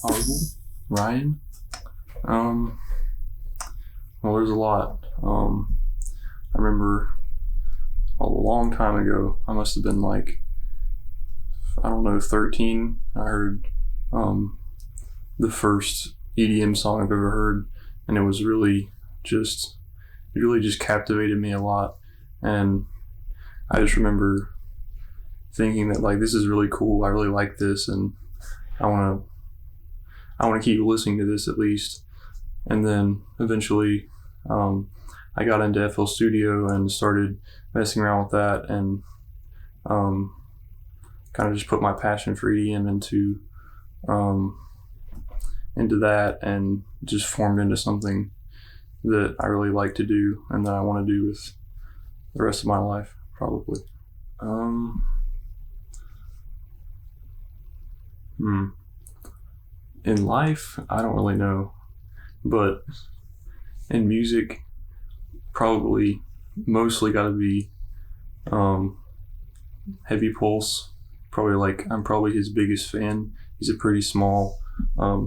Arvil, Ryan. Well, there's a lot. I remember a long time ago, I must have been like, I don't know, 13. I heard the first EDM song I've ever heard, and it was really just captivated me a lot. And I just remember thinking that, like, this is really cool. I really like this, and I want to keep listening to this at least. And then eventually I got into FL Studio and started messing around with that, and kind of just put my passion for EDM into that, and just formed into something that I really like to do and that I want to do with the rest of my life, probably. In life, I don't really know, but in music, probably mostly got to be Heavy Pulse. I'm probably his biggest fan. He's a pretty small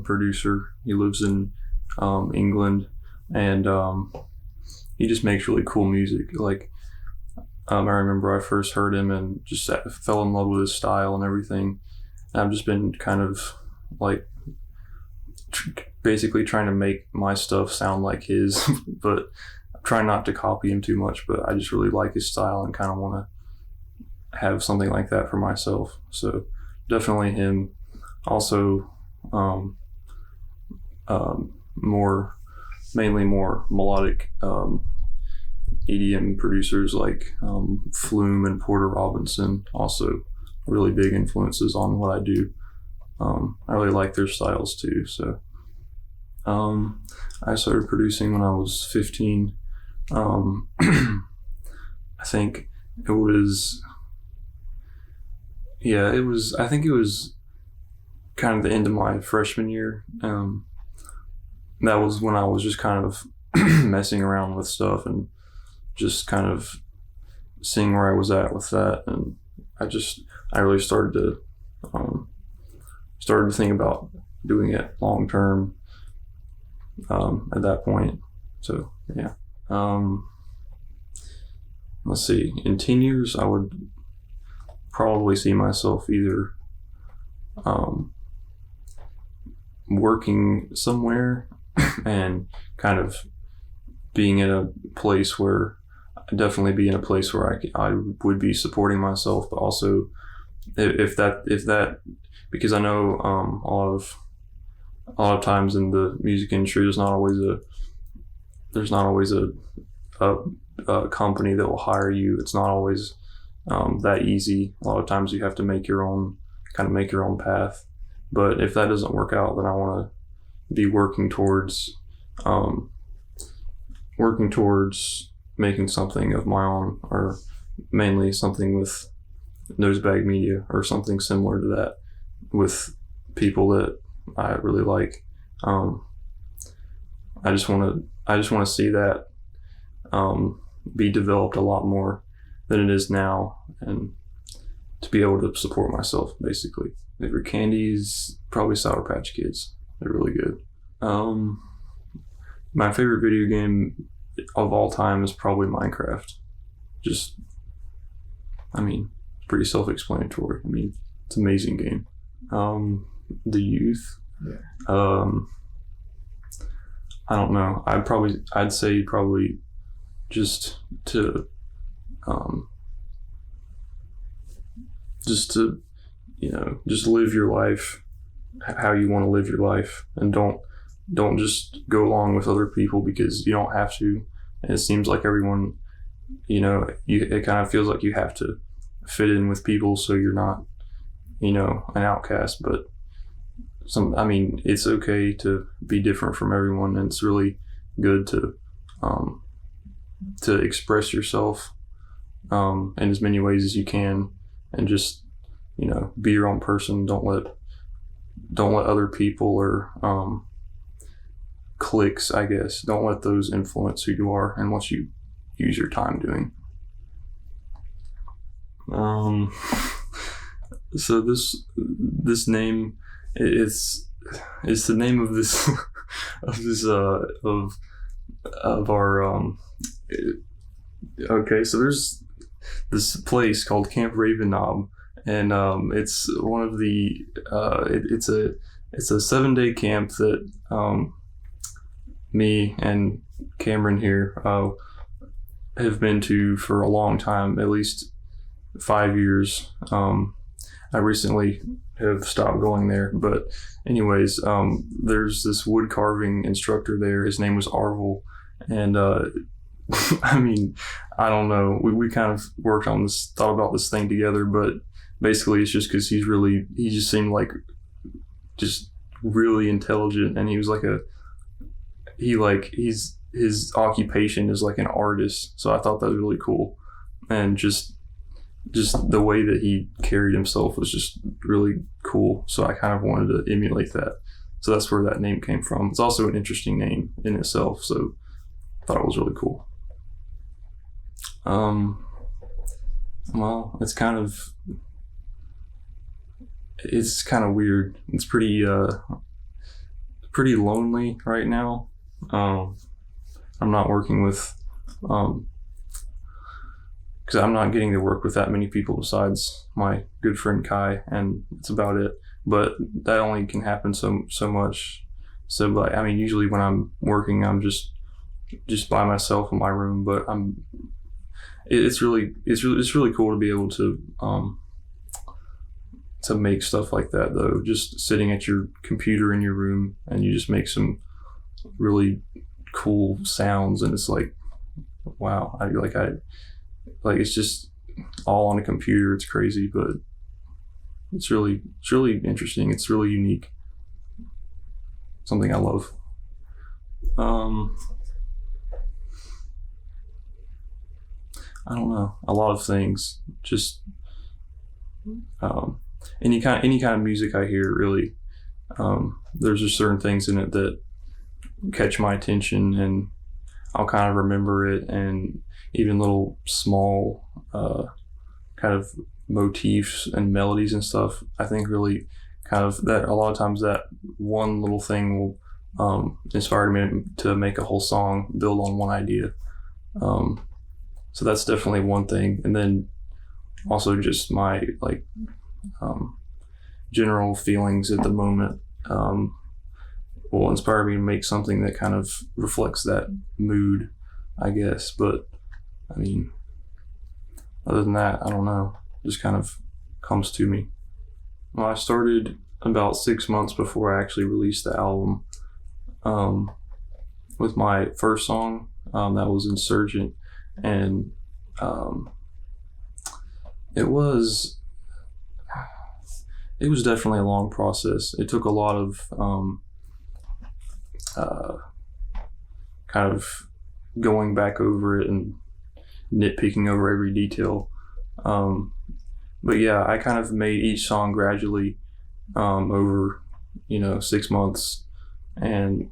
producer. He lives in England, and he just makes really cool music. Like, I remember I first heard him and just fell in love with his style and everything. And I've just been kind of like basically trying to make my stuff sound like his, but trying not to copy him too much. But I just really like his style and kind of want to have something like that for myself. So definitely him. Also, mainly more melodic EDM producers like Flume and Porter Robinson, also really big influences on what I do. I really like their styles too. So I started producing when I was 15. I think it was kind of the end of my freshman year. That was when I was just kind of messing around with stuff and just kind of seeing where I was at with that. And I really started to think about doing it long term at that point. So yeah. Let's see, in 10 years I would probably see myself either working somewhere and kind of being in a place where I would be supporting myself, but also if that because I know a lot of times in the music industry there's not always a company that will hire you. It's not always that easy. A lot of times you have to make your own path. But if that doesn't work out, then I want to be working towards making something of my own, or mainly something with Nosebag Media or something similar to that with people that I really like. I just want to see that be developed a lot more than it is now, and to be able to support myself, basically. Favorite candies, probably Sour Patch Kids. They're really good. My favorite video game of all time is probably Minecraft. It's pretty self-explanatory. It's an amazing game. The youth. Yeah. I don't know. I'd say probably just to live your life how you want to live your life, and don't just go along with other people because you don't have to. And it seems like everyone, it kind of feels like you have to fit in with people so you're not, an outcast. But it's okay to be different from everyone, and it's really good to express yourself in as many ways as you can, and just be your own person. Don't let other people or clicks, I guess. Don't let those influence who you are and what you use your time doing. So this name, it's the name of this of our okay, so there's this place called Camp Raven Knob, and it's one of the it's a 7-day camp that me and Cameron here have been to for a long time, at least 5 years. I recently have stopped going there, but anyways, there's this wood carving instructor there. His name was Arvil, and I mean, I don't know. We kind of thought about this thing together, but basically it's just because he just seemed like just really intelligent, and he was like his occupation is like an artist. So I thought that was really cool, and just the way that he carried himself was just really cool. So I kind of wanted to emulate that. So that's where that name came from. It's also an interesting name in itself, so I thought it was really cool. Well, it's kind of weird. It's pretty lonely right now. I'm not working with because I'm not getting to work with that many people besides my good friend Kai, and that's about it. But that only can happen so much. So, like, I mean, usually when I'm working, I'm just by myself in my room. But it's really cool to be able to make stuff like that, though. Just sitting at your computer in your room, and you just make some really cool sounds, and it's like, wow, it's just all on a computer. It's crazy, but it's really interesting. It's really unique. Something I love. I don't know. A lot of things. Just any kind of music I hear, really. There's just certain things in it that catch my attention, and I'll kind of remember it, and even little small kind of motifs and melodies and stuff, I think really kind of that a lot of times that one little thing will inspire me to make a whole song, build on one idea. So that's definitely one thing. And then also just my general feelings at the moment will inspire me to make something that kind of reflects that mood, I guess. But I mean, other than that, I don't know. Just kind of comes to me. Well, I started about 6 months before I actually released the album with my first song that was Insurgent, and it was definitely a long process. It took a lot of kind of going back over it and nitpicking over every detail. But yeah, I kind of made each song gradually over 6 months, and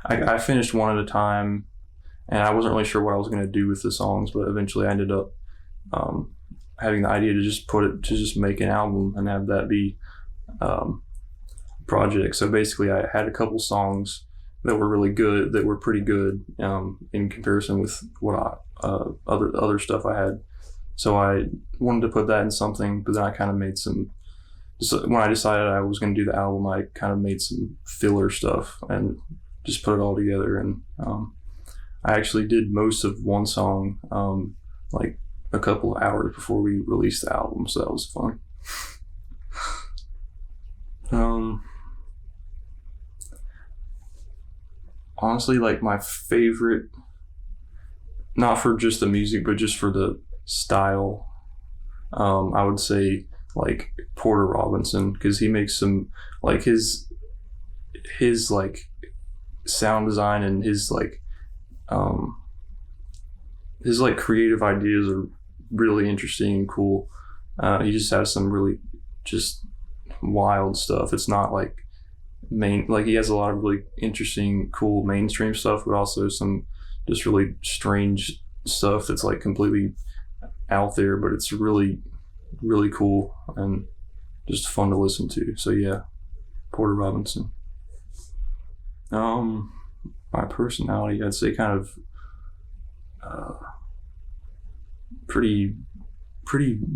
I finished one at a time, and I wasn't really sure what I was going to do with the songs, but eventually I ended up having the idea to just make an album and have that be a project. So basically I had a couple songs that were really good, that were pretty good in comparison with what other stuff I had. So I wanted to put that in something, but then I kind of made when I decided I was going to do the album, I kind of made some filler stuff and just put it all together. And I actually did most of one song like a couple of hours before we released the album, so that was fun. Honestly, like my favorite, not for just the music, but just for the style, I would say like Porter Robinson, because he makes some like his like sound design and his like creative ideas are really interesting and cool. He just has some really just wild stuff. It's not like he has a lot of really interesting, cool mainstream stuff, but also some just really strange stuff that's like completely out there, but it's really, really cool and just fun to listen to. So yeah, Porter Robinson. My personality, I'd say kind of pretty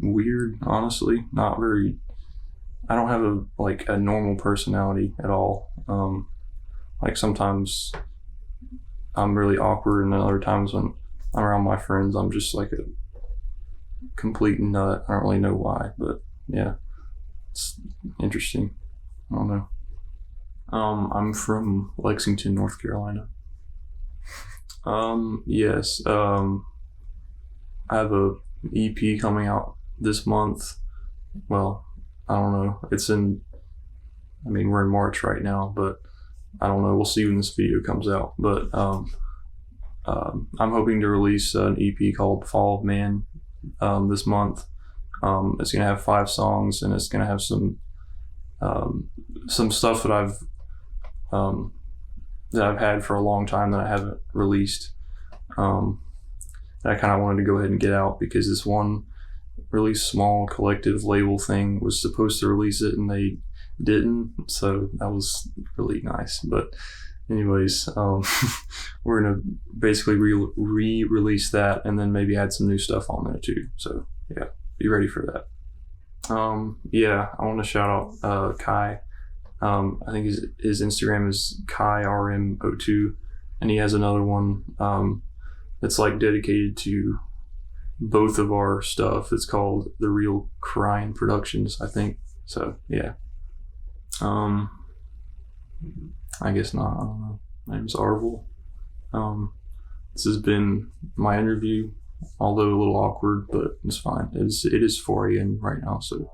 weird, honestly. Not very. I don't have a normal personality at all. Like sometimes I'm really awkward, and then other times when I'm around my friends, I'm just like a complete nut. I don't really know why, but yeah, it's interesting. I don't know. I'm from Lexington, North Carolina. Yes. I have a EP coming out this month. Well, I don't know. We're in March right now, but I don't know. We'll see when this video comes out. But I'm hoping to release an EP called Fall of Man this month. It's gonna have 5 songs, and it's gonna have some stuff that I've had for a long time that I haven't released. That I kind of wanted to go ahead and get out because this one really small collective label thing was supposed to release it and they didn't, so that was really nice. But anyways, we're gonna basically re-release that and then maybe add some new stuff on there too. So yeah, be ready for that. Yeah, I want to shout out Kai. I think his Instagram is KaiRM02, and he has another one that's like dedicated to both of our stuff. It's called The Real Crying Productions, I think. So yeah. I guess not. I don't know. My name's Arvil. This has been my interview, although a little awkward, but it's fine. It is 4 a.m. right now, so.